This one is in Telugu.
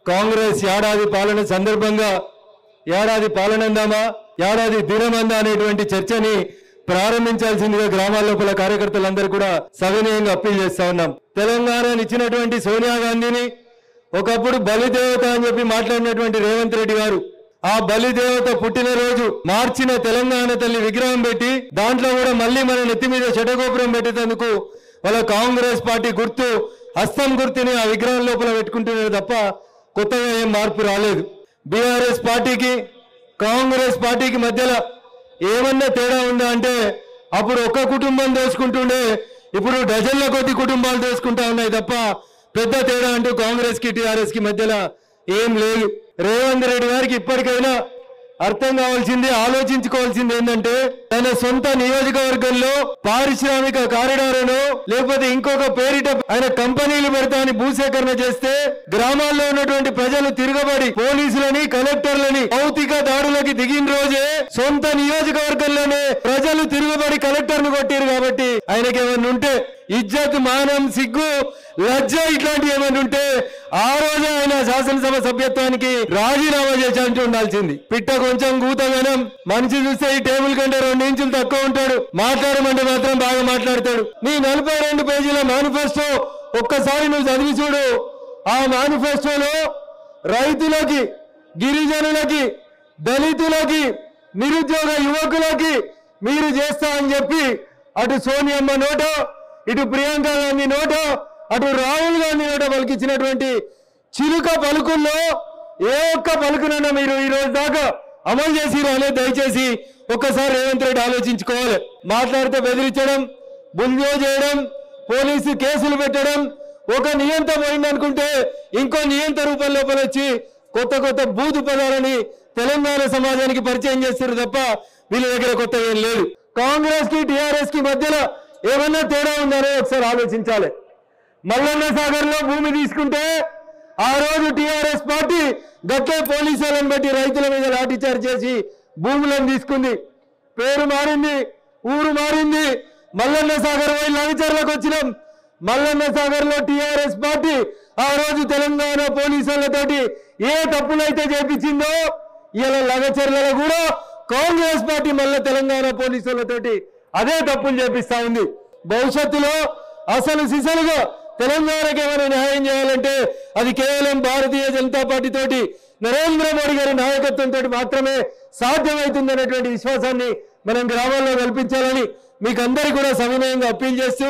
కాంగ్రెస్ ఏడాది పాలన సందర్భంగా ఏడాది పాలనందామా ఏడాది దినమందా అనేటువంటి చర్చని ప్రారంభించాల్సిందిగా గ్రామాల లోపల కార్యకర్తలందరూ కూడా సవినయంగా అప్పీల్ చేస్తా ఉన్నాం. తెలంగాణను ఇచ్చినటువంటి సోనియా గాంధీని ఒకప్పుడు బలిదేవత అని చెప్పి మాట్లాడినటువంటి రేవంత్ రెడ్డి గారు ఆ బలిదేవత పుట్టినరోజు మార్చిన తెలంగాణ తల్లి విగ్రహం పెట్టి దాంట్లో కూడా మళ్ళీ మన నెత్తి మీద షటగోపురం పెట్టేందుకు వాళ్ళ కాంగ్రెస్ పార్టీ గుర్తు హస్తం గుర్తుని ఆ విగ్రహం లోపల పెట్టుకుంటున్నారు తప్ప కొత్తగా ఏం మార్పు రాలేదు. బీఆర్ఎస్ పార్టీకి కాంగ్రెస్ పార్టీకి మధ్యలో ఏమన్నా తేడా ఉందా అంటే అప్పుడు ఒక్క కుటుంబం దోసుకుంటుండే, ఇప్పుడు డజన్ల కొద్ది కుటుంబాలు దోసుకుంటా ఉన్నాయి తప్ప పెద్ద తేడా అంటూ కాంగ్రెస్ కి టీఆర్ఎస్ కి మధ్యలో ఏం లేదు. రేవంత్ రెడ్డి గారికి ఇప్పటికైనా అర్థం కావాల్సింది ఆలోచించుకోవాల్సింది ఏంటంటే తన సొంత నియోజకవర్గంలో పారిశ్రామిక కారిడార్ను లేకపోతే ఇంకొక పేరిట ఆయన కంపెనీలు పెడతా అని భూసేకరణ చేస్తే గ్రామాల్లో ఉన్నటువంటి ప్రజలు తిరగబడి పోలీసులని కలెక్టర్లని భౌతిక దాడులకి దిగిన రోజే సొంత నియోజకవర్గంలోనే ప్రజలు తిరగబడి కలెక్టర్ ను కొట్టారు. కాబట్టి ఆయనకి ఏమన్నా ఉంటే ఇజ్జత్ మానం సిగ్గు లజ్జ ఇట్లాంటి ఏమైనా ఉంటే ఆ రోజు ఆయన శాసనసభ సభ్యత్వానికి రాజీనామా చేసి అంటూ ఉండాల్సింది. పిట్ట కొంచెం కూతగనం మనిషి చూస్తే ఈ టేబుల్ కంటే 2 ఇంచులు తక్కువ ఉంటాడు, మాట్లాడమంటే మాత్రం బాగా మాట్లాడతాడు. నీ 42 పేజీల మేనిఫెస్టో ఒక్కసారి నువ్వు చదివి చూడు. ఆ మేనిఫెస్టోలో రైతులకి గిరిజనులకి దళితులకి నిరుద్యోగ యువకులకి మీరు చేస్తా అని చెప్పి అటు సోనియమ్మ నోటో ఇటు ప్రియాంక గాంధీ నోటో అటు రాహుల్ గాంధీ నోటో పలికిచ్చినటువంటి చిలుక పలుకుల్లో ఏ ఒక్క పలుకునన్నా మీరు ఈ రోజు దాకా అమలు చేసిరు అనేది దయచేసి ఒక్కసారి రేవంత్ రెడ్డి ఆలోచించుకోవాలి. మాట్లాడితే బెదిరించడం, బుల్జో చేయడం, పోలీసు కేసులు పెట్టడం, ఒక నియంత పోయిందనుకుంటే ఇంకో నియంత రూపం లోపల వచ్చి కొత్త కొత్త బూతు పదాలని తెలంగాణ సమాజానికి పరిచయం చేస్తారు తప్ప వీళ్ళ దగ్గర కొత్త ఏం లేదు. కాంగ్రెస్ కి టీఆర్ఎస్ కి మధ్యలో ఏమన్నా తేడా ఉందనే ఒకసారి ఆలోచించాలి. మల్లన్న సాగర్ లో భూమి తీసుకుంటే ఆ రోజు టీఆర్ఎస్ పార్టీ గట్టే పోలీసులను బట్టి రైతుల మీద లాఠీచార్జ్ చేసి భూములను తీసుకుంది. పేరు మారింది, ఊరు మారింది. మల్లన్న సాగర్ పోయి లగచర్లకు వచ్చినాం. మల్లన్న సాగర్ లో టీఆర్ఎస్ పార్టీ ఆ రోజు తెలంగాణ పోలీసులతోటి ఏ తప్పులైతే చేపించిందో ఇలా లగచర్లలో కూడా కాంగ్రెస్ పార్టీ మళ్ళీ తెలంగాణ పోలీసులతోటి అదే తప్పులు చేపిస్తా ఉంది. భవిష్యత్తులో అసలు సిసలుగా తెలంగాణకి ఏమైనా న్యాయం చేయాలంటే అది కేవలం భారతీయ జనతా పార్టీ తోటి నరేంద్ర మోడీ గారి నాయకత్వంతో మాత్రమే సాధ్యమవుతుందనేటువంటి విశ్వాసాన్ని మనం గ్రామాల్లో కల్పించాలని మీకు అందరికీ కూడా సవినయంగా అప్పీల్ చేస్తూ